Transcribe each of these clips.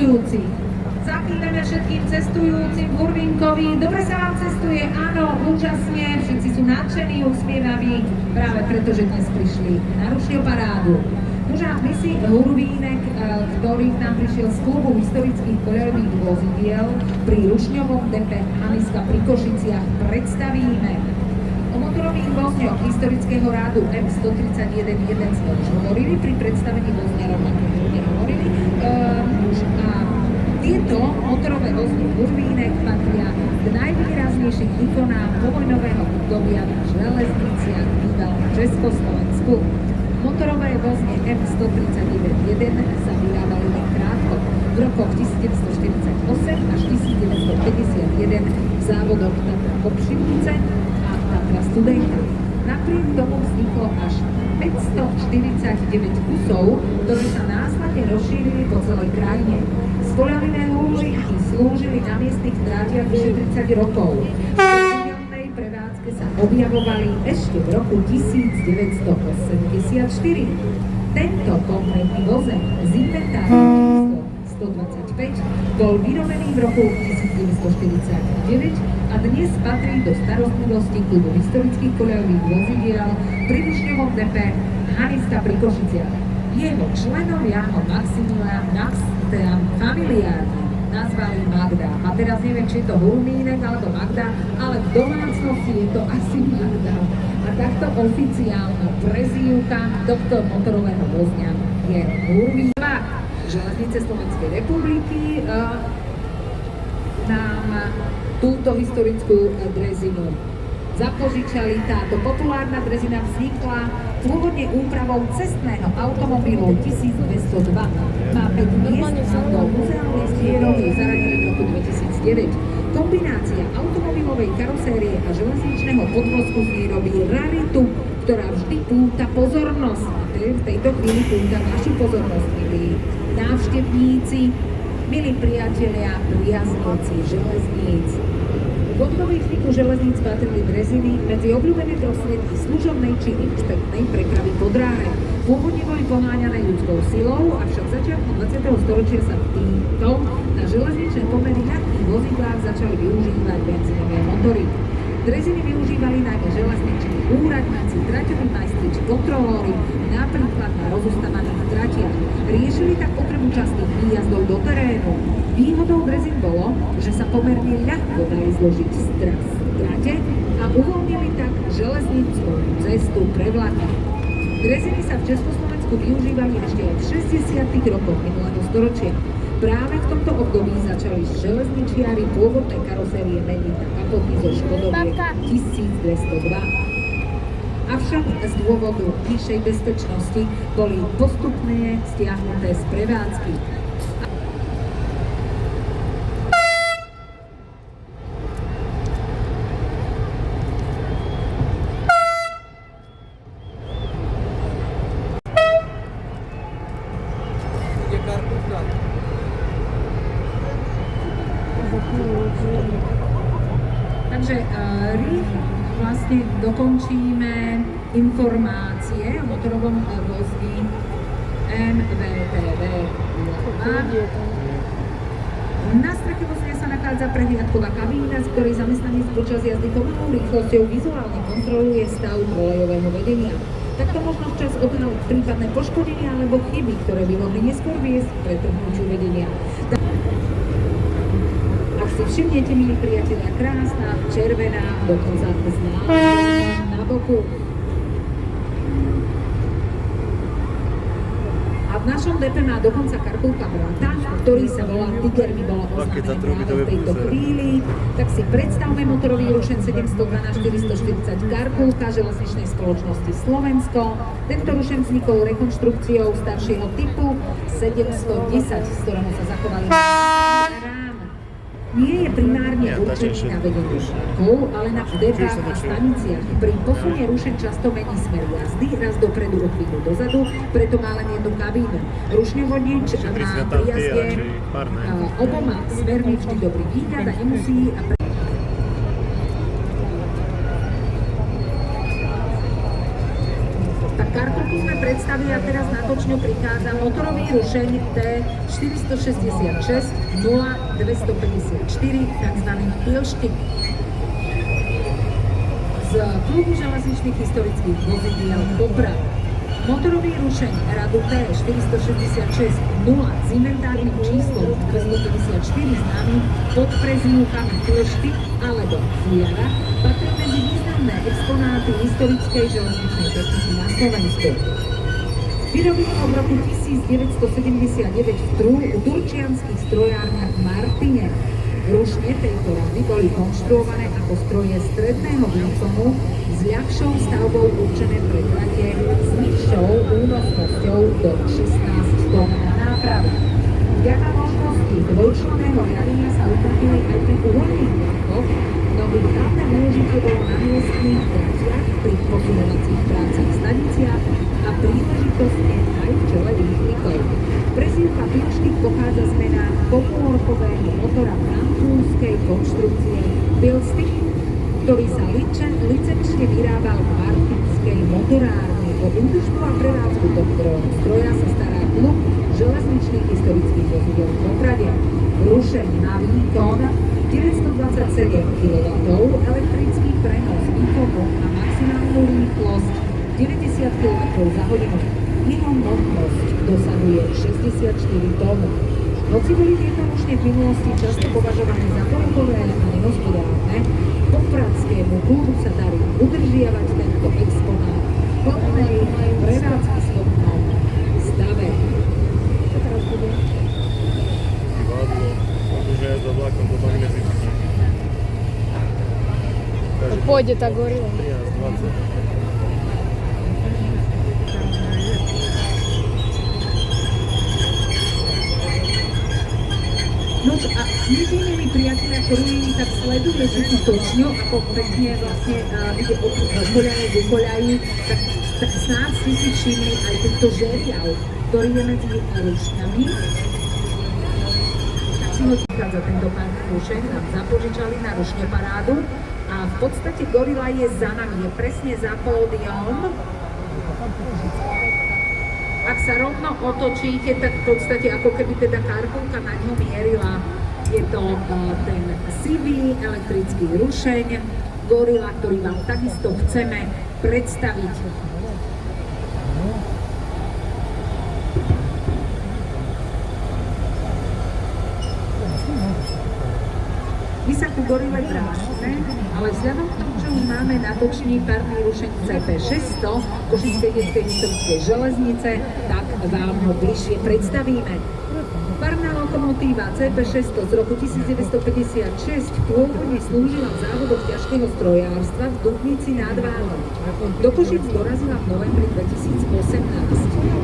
cestujúci. Zaklíname všetkým cestujúcim v Hurvínkovi. Dobre sa vám cestuje? Áno, úžasne. Všetci sú nadšení, usmievaví, práve preto, že dnes prišli na rušňu parádu. Nože, my si Hurvínek, ktorý k nám prišiel z klubu historických koľajových vozidiel pri rušňovom depe Haniska pri Košiciach, predstavíme. O motorových vozňoch historického rádu M131 sme už hovorili, pri predstavení vozňa rovnako hovorili. Tieto motorové vozne Hurvínek patria k najvýraznejším ikonám povojnového obdobia na železniciach v bývalom Československu. Motorové vozne M131 sa vyrábali len krátko. V rokoch 1948 až 1951 v závodoch Tatra Kopšivnice a Tatra Studenta. Napriek tomu vzniklo až 549 kusov, ktoré sa následne rozšírili po celej krajine. Spoľahlivé Hurvínky slúžili na miestnych trátiach vyše 30 rokov. V pravidelnej prevádzke sa objavovali ešte v roku 1984. Tento konkrétny vozeň z inventáru číslo 125 bol vyrobený v roku 1949 a dnes patrí do starostlivosti klubu historických koľajových vozidiel pri rušňovom depe Haniska pri Košiciach. Jeho členovia ho familiárne nazvali Magda. A teraz neviem, či je to Hurvínek alebo Magda, ale v domácnosti je to asi Magda. A takto oficiálna prezývka tohto motorového vozňa je Hurvínek. Železnice Slovenskej republiky nám túto historickú drezinu zapožičali. Táto populárna drezina vznikla pôvodne úpravou cestného automobilu 1202. Má 5 miest a do muzeálnych zbierok je zaradený v roku 2009. Kombinácia automobilovej karosérie a železničného podvozku z nej robí raritu, ktorá vždy púta pozornosť. A v tejto chvíli púta vašu pozornosť, milí návštevníci, milí priatelia, priaznivci železníc. V období vzniku železníc patrili dreziny medzi obľúbené prostriedky služobnej či inšpektnej prepravy po dráhe. Pôvodne boli poháňané ľudskou silou, avšak začiatkom 20. storočia sa týmto na železničné pomery ľahkých vozidlách začali využívať benzínové motory. Dreziny využívali najmä železniční úradníci, traťoví majstri či kontrolóri, napríklad na rozostavaných tratiach. Riešili tak potrebu častých výjazdov do terénu. Výhodou drezín bolo, že sa pomerne ľahko dali zložiť z trate a uvoľnili tak železničnú cestu pre vlaky. Dreziny sa v Československu využívali ešte od 60. rokov minulého storočia. Práve v tomto období začali železničiari pôvodné karosérie meniť na kapoty zo Škodoviek 1202. Avšak z dôvodu vyššej bezpečnosti boli postupne stiahnuté z prevádzky. Takže vlastne dokončíme informácie o motorovom vozni MVTV. Na streche vozňa sa nachádza prehliadková kabína, z ktorej zamestnanec počas jazdy pomalou rýchlosťou vizuálne kontroluje stav kolejového vedenia. Takto možno včas odhaliť prípadné poškodenia alebo chyby, ktoré by mohli neskôr viesť k pretrhnutiu vedenia. Ak si všimnete, milí priatelia, krásna, červená, dokonca známa na boku. A v našom depe má dokonca karkulka brata, ktorý sa volá Tiger, mi bolo oznámené práve v tejto chvíli. Tak si predstavme motorový rušen 712 440 karkulka železničnej spoločnosti Slovensko. Tento rušen vznikol rekonštrukciou staršieho typu 710, z ktorého sa zachovali nie je primárne určený na vedenie vlakov, ale na depách a staniciach. Pri posune rušen často mení smer jazdy, raz dopredu, o chvíľu dozadu, preto má len jednu kabínu. Rušňovodič má pri jazde oboma smermi vždy dobrý výhľad a nemusí Karkulku by sme predstavili a teraz na točňu prichádza motorový rušeň T466 0254, tzv. Pilštik. Z klubu železničných historických vozidiel Poprad. Motorový rušeň radu T466 0 s inventárnym číslom 254 známy pod prezývkami Pilštik alebo Fujara patrí medzi významné exponáty historickej železničnej techniky na Slovensku. Vyrobený v roku 1979 v turčianskych strojárniach v Martine. Rušne tejto rady boli konštruované ako stroje stredného výkonu s ľahšou stavbou určené pre trate s nižšou únosnosťou do 16 tón na nápravu. Vďaka možnosti dvojčlenného riadenia sa uplatnili aj pri uvoľnených vlakoch, no ich hlavné využitie bolo na miestnych tratiach, pri posunovacích prácach v staniciach a príležitostne aj v čele výklikov. Prezývka Pilštik pochádza z mena popolorkového motora francúzskej konštrukcie Pilstik, ktorý sa licenčne vyrábal v martinskej motorárni. O údržbu a prevádzku tohto stroja sa stará klub železničných historických vozidiel v Poprade. Rušeň má výkon 927 kW, elektrický prenos výkonu a maximálnu rýchlosť 90 km za hodinu. Jeho hmotnosť dosahuje 64 tón. Hoci boli tieto rušne v minulosti často považované za poruchové a nehospodárne, popradskému klubu sa darí udržiavať tento exponát v plnej prevádzky schopnom stave. Čo teraz bude? Divadlo, môžeme za vlakom do Magnezičky. To pôjde tá gorila. 13-20. No a my tými priatelia, ktorí tak sledujete tú točňu, ako pekne vlastne ide od koľaje do koľají, tak snáď ste si všimli aj tento žeriav, ktorý je medzi rušňami. Tak si ho prichádza tento pán rušeň, nám zapožičali na rušne parádu a v podstate gorila je za nami, je presne za pódium. Ak sa rovno otočíte, tak v podstate ako keby teda karkulka na ňom mierila. Je to ten sivý elektrický rušeň gorila, ktorý vám takisto chceme predstaviť. My sa ku gorile vrátime, ale vzhľadom k tomu, že už máme na točni parný rušeň CP600 Košickej detskej historickej železnice, tak vám ho bližšie predstavíme. Parná lokomotíva CP600 z roku 1956 pôvodne slúžila v závodoch ťažkého strojárstva v Dubnici nad Váhom. Do Košic dorazila v novembri 2018.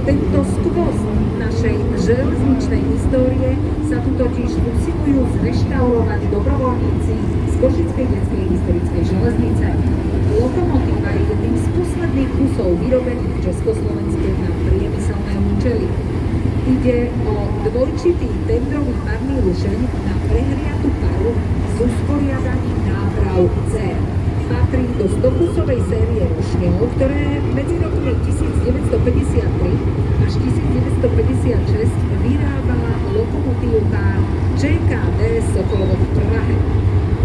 Tento skvost našej železničnej histórie sa tu totiž usilujú zreštaurovať dobrovoľníci z Košickej detskej historickej železnice. Lokomotíva je jedným z posledných kusov vyrobených v Československu na priemyselné účely. Ide o dvojčitý tendrový parný rušeň na prehriatú paru s usporiadaním náprav C. Patrí do 100-kusovej série rušňov, ktoré medzi rokmi 1953 až 1956 vyrábala lokomotívka ČKD Sokolovo v Prahe.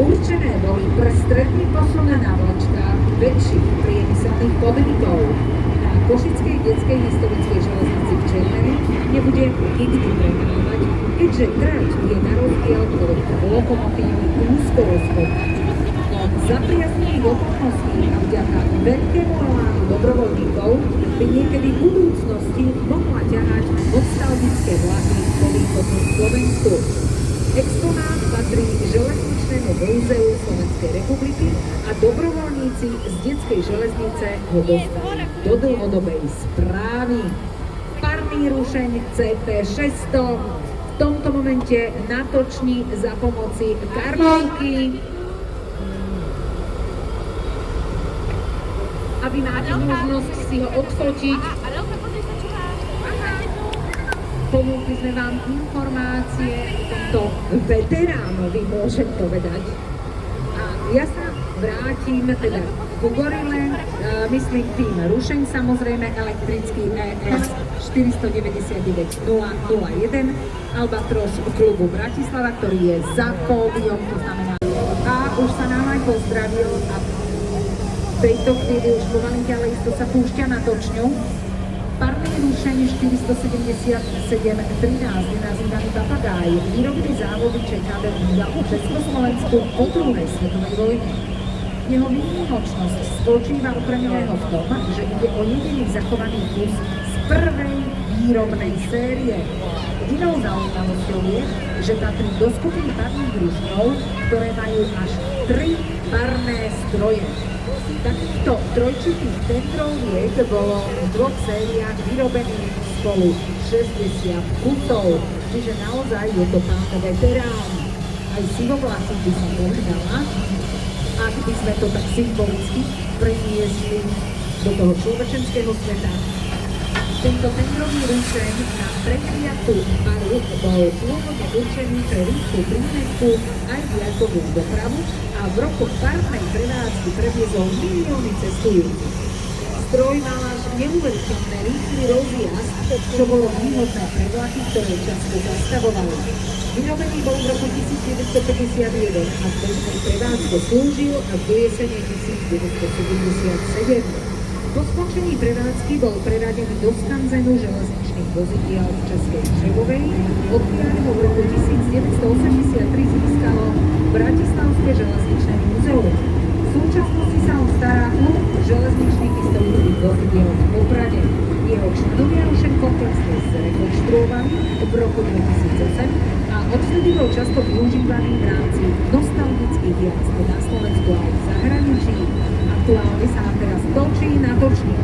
Určené boli pre stredný posun na vlačkách väčších priemyselných podnikov. Na Košickej detskej historickej železnici v Čermeni nebude nikdy prehrávať, keďže trať je na rozdiel od lokomotívy úzkorozchodná. No za priazných okolností a vďaka veľkému elánu dobrovoľníkov by niekedy v budúcnosti mohla ťahať nostalgické vlaky po východnom Slovensku. Exponát patrí železničnému múzeu Slovenskej republiky a dobrovoľníci z detskej železnice ho dostali do dlhodobej správy. Parný rušeň CP600 v tomto momente na točni za pomoci karkulky. A vy máte možnosť si ho odfotiť. Ponúkli sme vám informácie o tomto veteránovi, môžem povedať. A ja sa vrátim teda ku Gorile, myslím tým Rušeň, samozrejme elektrický ES 499 001, Albatros klubu Bratislava, ktorý je za pódium, to znamená. A už sa nám aj pozdravil a v tejto chvíli už pomalinky, ale isto sa púšťa na točňu. Parný Rušeň 477-13 je nazývaný Papagáj. Výrobný závody ČKD vydal v Československu po druhej svetovej vojne. Jeho výnimočnosť spočíva upraveného v tom, že ide o jediný zachovaný kus z prvej výrobnej série. Jedinou zaujímavosťou je, že patrí do skupiny parných rušňov, ktoré majú až 3 parné stroje. Takýchto trojčitých tendroviek bolo v dvoch sériách vyrobených spolu 60 kusov, čiže naozaj je to pán veterán. Aj sivovlasy by som povedala, ak by sme to tak symbolicky preniesli do toho človečenského sveta. Tento tendrový rušeň na prekliatú paru bol pôvodne určený pre rýchlu prínesku aj diaľkovú dopravu a v rokoch parnej prevádzky previezol milióny cestujúcich. Stroj mal až neuveriteľné rýchly rozjazd, čo bolo výhodné pre vlaky, ktoré často zastavovali. Vyrobený bol v roku 1951 a v bežnej prevádzke slúžil až do jesene 1977. Po skončení prevádzky bol preradený do skanzenu železničných vozidiel v Českej Třebovej, odkiaľ ho v roku 1983 získalo Bratislavské železničné múzeum. V súčasnosti sa on stará klub železničných historických vozidiel v Poprade. Jeho členovia Rušeň komplexne zrekonštruovali v roku 2008 a odvtedy bol často využívaný v rámci nostalgických jazd na Slovensku aj v zahraničí. Aktuálne sa nám teraz točí na točni.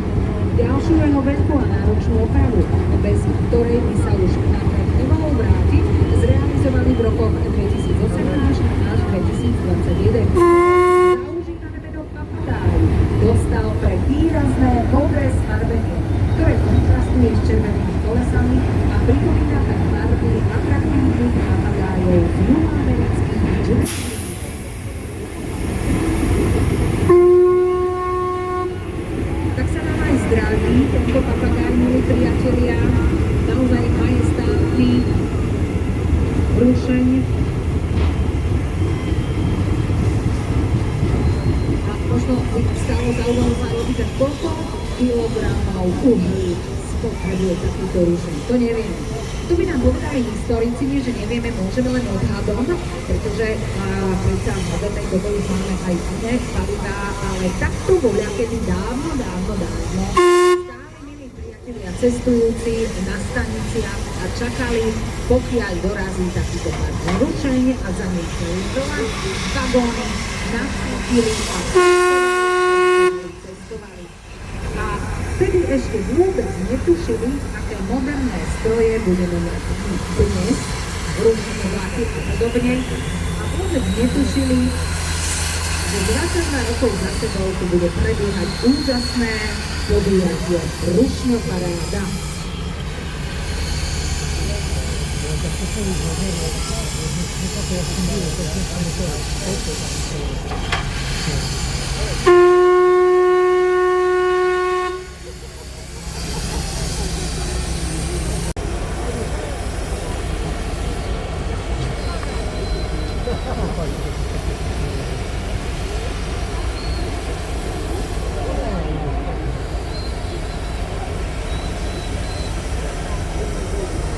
Ďalšiu jeho veľkú a náročnú opravu, bez ktorej by sa už na trh nemohol vrátiť, zrealizovali v rokoch 2018 až 2021. Zaužívané meno Papagáj dostal pre výrazné modré sfarbenie, ktoré kontrastuje s červenými kolesami a pripomína tak farby atraktívnych papagájov z juhoamerických džunglí. Tak sa nám aj zdraví tento papagáj, milí priatelia, naozaj majestátny Rušeň. A možno by stálo zaujímavé sa robiť, že koľko kilogramov uhlí spotrebuje takýto Rušeň. To nevieme. To by nám povedali historici, nie že nevieme, môžeme len odhadom, pretože predsa v modernej dobe už máme aj iné palivá, ale takto bola kedy dávno. Stáli, milí priatelia, cestujúci na staniciach a čakali, pokiaľ dorazí takýto parný Rušeň a za ním celý vagóny nasútili a cestovali. A vtedy ešte vôbec netušili, aké moderné stroje budeme mať dnes, rušné vlaky a podobne. A vôbec netušili, že 22 rokov za sebou tu bude prebiehať úžasné podujatie Rušňoparáda.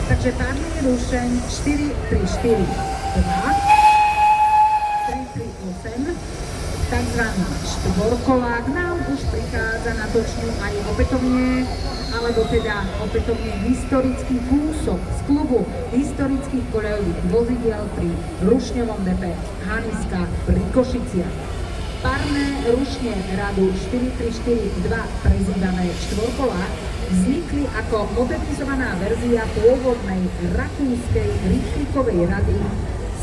Takže parný Rušeň 434 338, takzvaný štvorkolák nám už prichádza na točňu aj opätovne, alebo teda opätovne historický kúsok z klubu historických koľajových vozidiel pri Rušňovom depe Haniska pri Košiciach. Parné rušne radu 4342, prezývané štvorkolák, vznikli ako modernizovaná verzia pôvodnej rakúskej rýchlikovej rady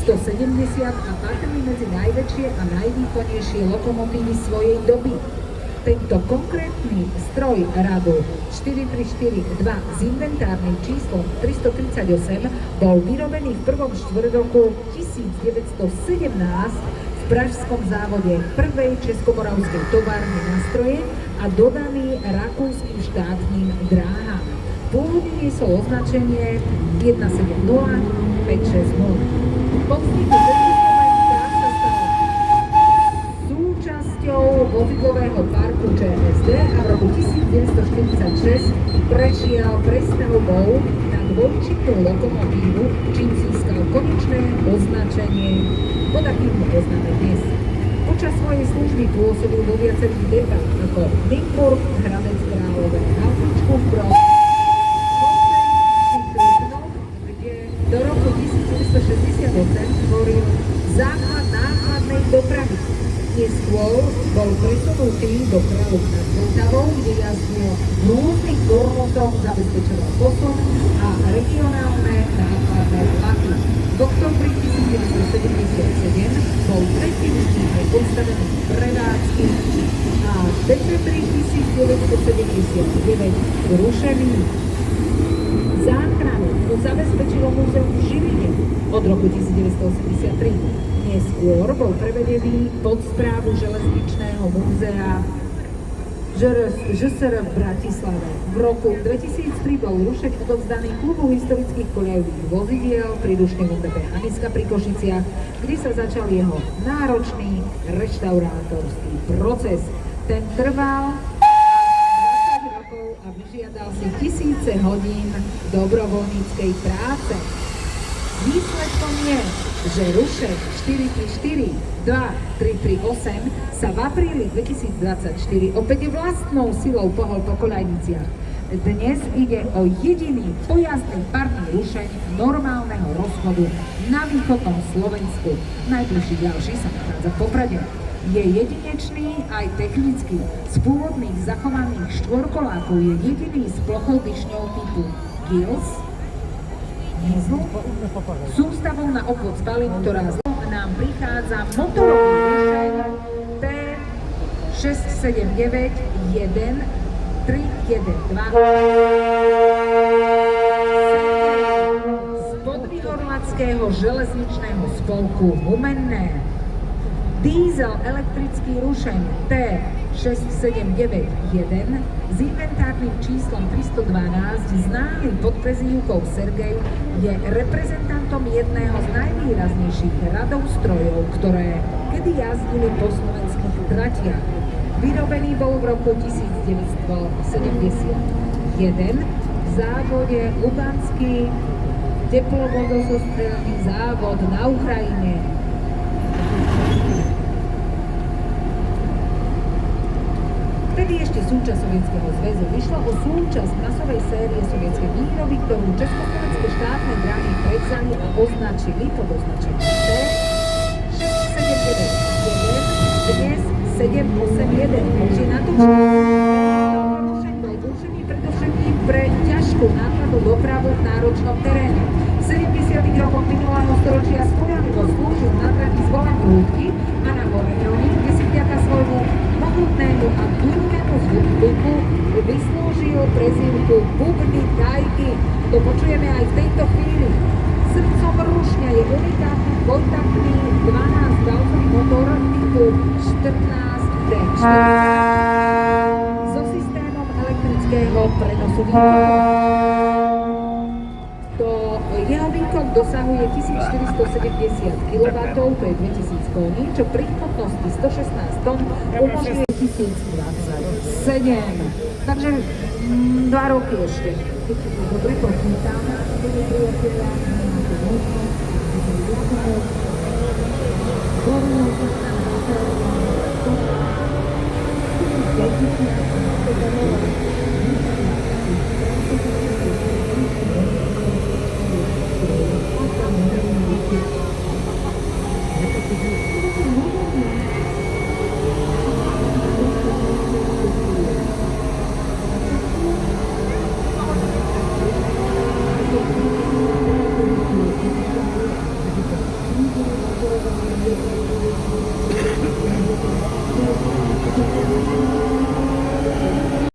170 a patrí medzi najväčšie a najvýkonnejšie lokomotívy svojej doby. Tento konkrétny stroj radu 4342 s inventárnym číslom 338 bol vyrobený v prvom štvrťroku 1917 v pražskom závode prvej českomoravskej továrne na stroje a dodaný rakúskym štátnym dráhám. Pôvodne niesol označenie 170 560. Po vzniku Československa sa stal súčasťou vozidlového parku ČSD a v roku 1946 prešiel prestavbou na dvojčitnú lokomotívu, čím získal konečné označenie pod akým ho poznáme dnes. Počas svojej služby pôsobil vo viacerých depách ako Nymburk, Hradec Králové, Havlíčkův Brod, kde do roku 1968 tvoril základ nákladnej dopravy. Neskôr bol presunutý do Králov nad Vltavou, kde jazdil v rôznych turnusoch, zabezpečoval posun a regionálne nákladné vlaky. V októbri 1977 bol definitívne postavený prevádzky a v decembri 1979 zrušený. Záchranu mu zabezpečilo múzeum v Žiline od roku 1983. Neskôr bol prevedený pod správu železničného múzea ŽSR v Bratislave. V roku 2003 bol rušeň odovzdaný klubu historických koľajových vozidiel príručne UTP Aniska pri Košiciach, kde sa začal jeho náročný reštaurátorský proces. Ten trval 20 rokov a vyžiadal si tisíce hodín dobrovoľníckej práce. Výsledkom je, že rušeň 434-2338 sa v apríli 2024 opäť vlastnou silou pohol po koľajniciach. Dnes ide o jediný pojazdný parný rušeň normálneho rozchodu na východnom Slovensku. Najbližší ďalší sa nachádza v Poprade. Je jedinečný aj technicky. Z pôvodných zachovaných štvorkolákov je jediný s plochou dyšňou typu Gills, sústavou na obvod spalín, ktorá nám prichádza motorový rušeň P6791-312 z podvihorlackého železničného spolku Humenné. Diesel elektrický rušeň T6791 s inventárnym číslom 312, známy pod prezývkou Sergej, je reprezentantom jedného z najvýraznejších radov strojov, ktoré kedy jazdili po slovenských tratiach. Vyrobený bol v roku 1971 v závode Luganský teplovodozostrelný závod na Ukrajine. Vtedy ešte súčasť Sovietskeho zväzu. Vyšlo o súčasť masovej série sovietskej výroby, ktorú československé štátne dráhy prevzali a označili pod označením T6791, dnes 781. Čiže na to, že rušeň bol určený predovšetkým pre ťažkú nákladnú dopravu v náročnom teréne. V 70. rokoch minulého storočia spoľahlivo slúžil na trati zvolen Rúdky a na Horeňovi, kde si vďaka svojmu mohutnému a bujnému zvuku vyslúžil prezývku Bubny Tajky. To počujeme aj v tejto chvíli. Srdcom rušňa je unikátny dvojtaktný 12-valcový motor typu 14D40 so systémom elektrického prenosu výkonu. Jeho výkon dosahuje 1470 kW, to je 2000 koní, čo pri hmotnosti 116 tón umožňuje 1027. Takže 2 roky ešte. Keď si to dobre počítáme, milí priatelia, máte možnosť,